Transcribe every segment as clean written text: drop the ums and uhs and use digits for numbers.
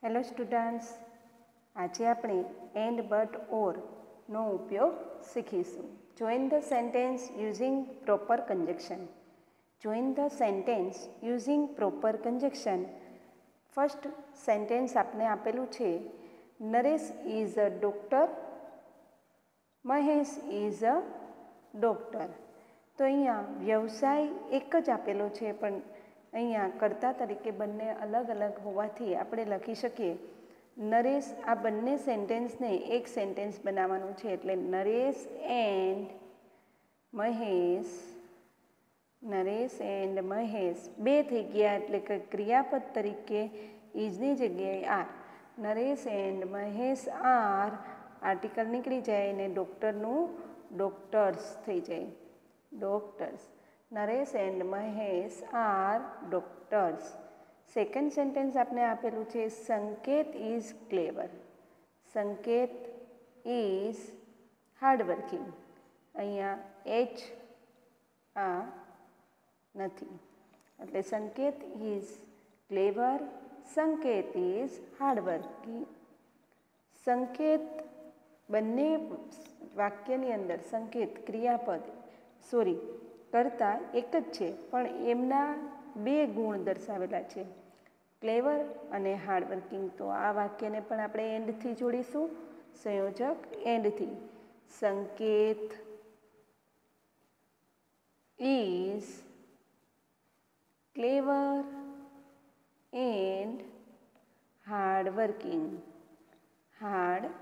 Hello students, આજે આપણે and but ઓરનો ઉપયોગ શીખીશું. Join the sentence using proper conjunction. Join the sentence using proper conjunction. First sentence આપણે આપેલું છે, Naresh is a doctor, Mahesh is a doctor. તો અહીંયા વ્યવસાય એક જ આપેલો છે, પણ અહીંયા કર્તા તરીકે બંને અલગ અલગ હોવાથી આપણે લખી શકીએ નરેશ. આ બંને સેન્ટેન્સને એક સેન્ટેન્સ બનાવવાનું છે, એટલે નરેશ એન્ડ મહેશ. નરેશ એન્ડ મહેશ બે થઈ ગયા, એટલે કે ક્રિયાપદ તરીકે ઇઝની જગ્યાએ are. Naresh and Mahesh are, article નીકળી જાય અને ડૉક્ટરનું ડૉક્ટર્સ થઈ જાય, doctors. Naresh and Mahesh are doctors. Second sentence આપણે આપેલું છે, સંકેત ઇઝ ક્લેવર. સંકેત ઇઝ હાર્ડવર્કિંગ. અહીંયા એચ આ નથી, એટલે સંકેત ઇઝ ક્લેવર, સંકેત ઇઝ હાર્ડવર્કિંગ. સંકેત બંને વાક્યની અંદર સંકેત ક્રિયાપદ કરતા એક જ છે, પણ એમના બે ગુણ દર્શાવેલા છે, ક્લેવર અને હાર્ડવર્કિંગ. તો આ વાક્યને પણ આપણે એન્ડથી જોડીશું, સંયોજક એન્ડથી. Sanket is clever and hardworking. Hardworking.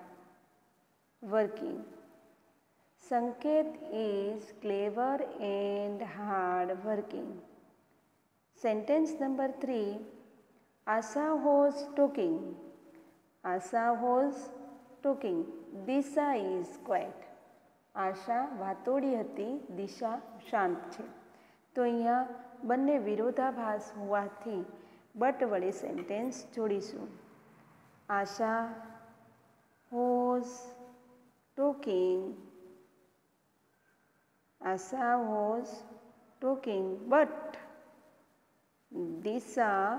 Sanket is clever and hardworking. Sentence number 3, Asha was talking. Asha was talking. Disha is quiet. Asha વાતોડી હતી, દિશા શાંત છે. તો અહીંયા બંને વિરોધાભાસ હોવાથી બટ વડે સેન્ટેન્સ જોડીશું. Asha was talking. Asha was talking but Disha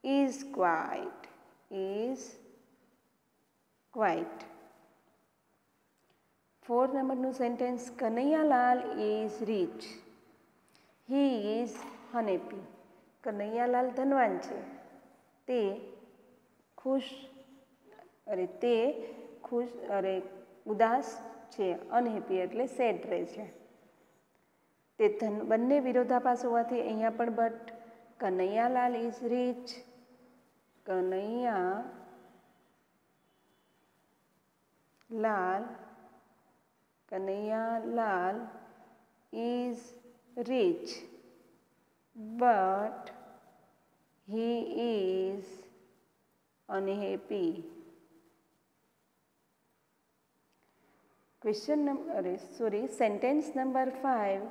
is quiet. Is quiet. 4 નંબરનું sentence, Kanaiyalal is rich. He is unhappy. Kanaiyalal ધનવાન છે, તે ખુશ ઉદાસ છે. અનહેપી એટલે સેડ રહે છે. તે બંને વિરોધાભાસ હોવાથી અહીંયા પણ but. Kanaiyalal is rich. Kanaiyalal is rich but he is unhappy. Sentence number 5,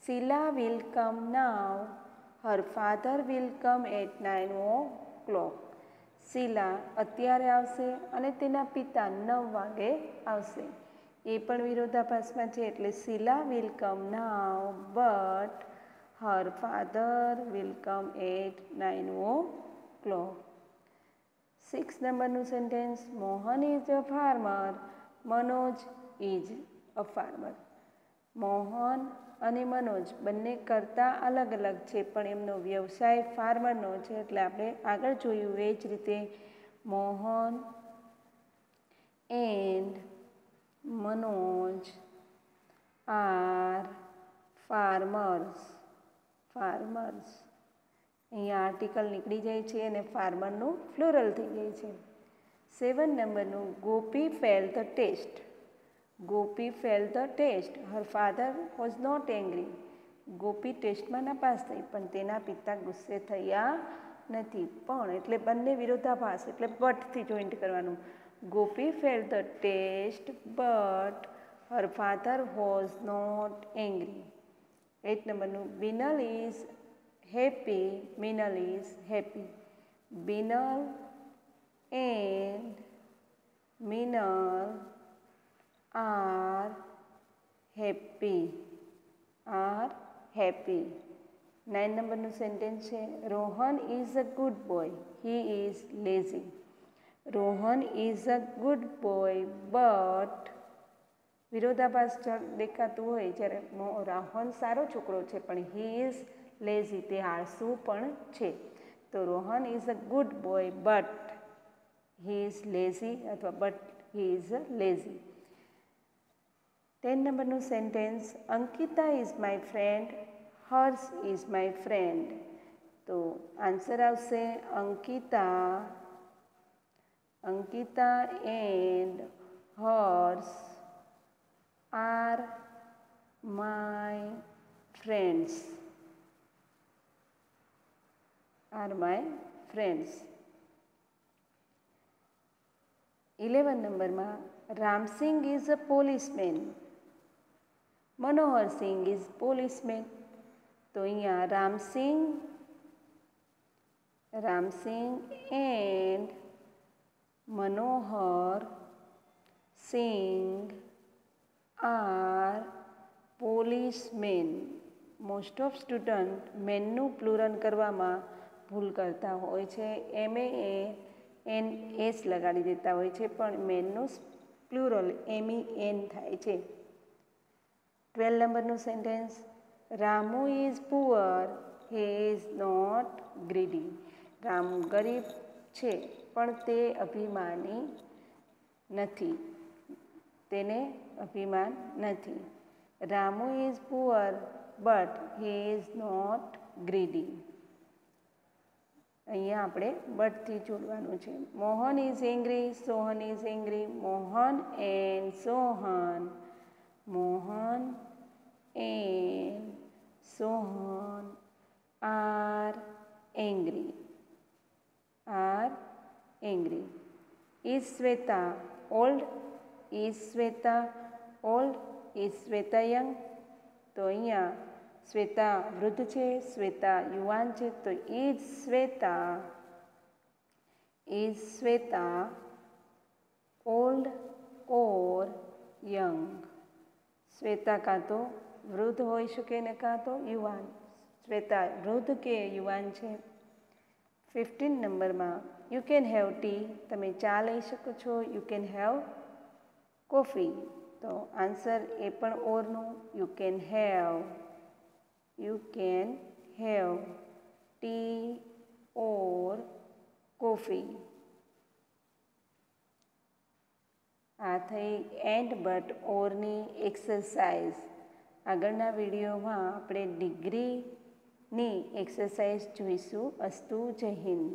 Sheela will come now. Her father will come at 9 o'clock. Sheela અત્યારે આવશે અને તેના પિતા 9 વાગે આવશે. એ પણ વિરોધાભાસમાં છે, એટલે Sheela will come now but her father will come at 9 o'clock. 6 નંબરનું sentence, Mohan is a farmer. Manoj is a farmer. Mohan અને મનોજ બંને કરતા અલગ અલગ છે, પણ એમનો વ્યવસાય ફાર્મરનો છે, એટલે આપણે આગળ જોયું એ જ રીતે Mohan and Manoj R farmers. Farmers. અહીંયા આર્ટિકલ નીકળી જાય છે અને ફાર્મરનું ફ્લોરલ થઈ જાય છે. 7 નંબરનું, Gopi fail the test. Gopi fail the test. Her father was not angry. Gopi ટેસ્ટમાં નાપાસ થઈ, પણ તેના પિતા ગુસ્સે થયા નથી. પણ એટલે બંને વિરોધાભાસ, એટલે બટથી જોઈન્ટ કરવાનું. Gopi fail the test but her father was not angry. 8 નંબરનું, Binal is happy. Minal is happy. Binal and Minal are happy. Are happy. 9 નંબરનું સેન્ટેન્સ છે Rohan is a good boy he is lazy. Rohan is a good boy but વિરોધાભાસ દેખાતું હોય જ્યારે રોહન સારો છોકરો છે પણ હી ઇઝ લેઝી તે આળસુ પણ છે. તો Rohan is a good boy but he is lazy અથવા બટ હી ઇઝ લેઝી. 10 નંબરનું sentence Ankita is my friend Harsh is my friend. તો આન્સર આવશે Ankita and Harsh are my friends. 11 નંબરમાં Ramsingh is a policeman Manohar Singh is policeman. તો અહીંયા Ramsingh and Manohar Singh are policeman. Most of student મેનનું plural કરવામાં ભૂલ કરતા હોય છે. MENS લગાડી દેતા હોય છે પણ મેનનું પ્લુરલ MEN થાય છે. 12 નંબરનું sentence Ramu is poor he is not greedy. Ramu ગરીબ છે પણ તે અભિમાની નથી. તેને અભિમાન નથી. Ramu is poor but he is not greedy. અહીંયા આપણે બટથી જોડવાનું છે. Mohan is angry Sohan is angry. Mohan and Sohan are angry. Is Shweta old is Shweta young. તો અહીંયા શ્વેતા વૃદ્ધ છે શ્વેતા યુવાન છે તો is Shweta old or young. Shweta કાં તો વૃદ્ધ હોઈ શકે ને કાં તો યુવાન. શ્વેતા વૃદ્ધ કે યુવાન છે. 15 નંબરમાં યુ કેન હેવ ટી તમે ચા લઈ શકો છો. You can have coffee. તો આન્સર એ પણ ઓરનું you can have tea or coffee. આ થઈ એન્ડ બટ ઓરની એક્સરસાઇઝ. આગળના વિડીયોમાં આપણે ડિગ્રીની એક્સરસાઇઝ જોઈશું. અસ્તુ જય હિન્દ.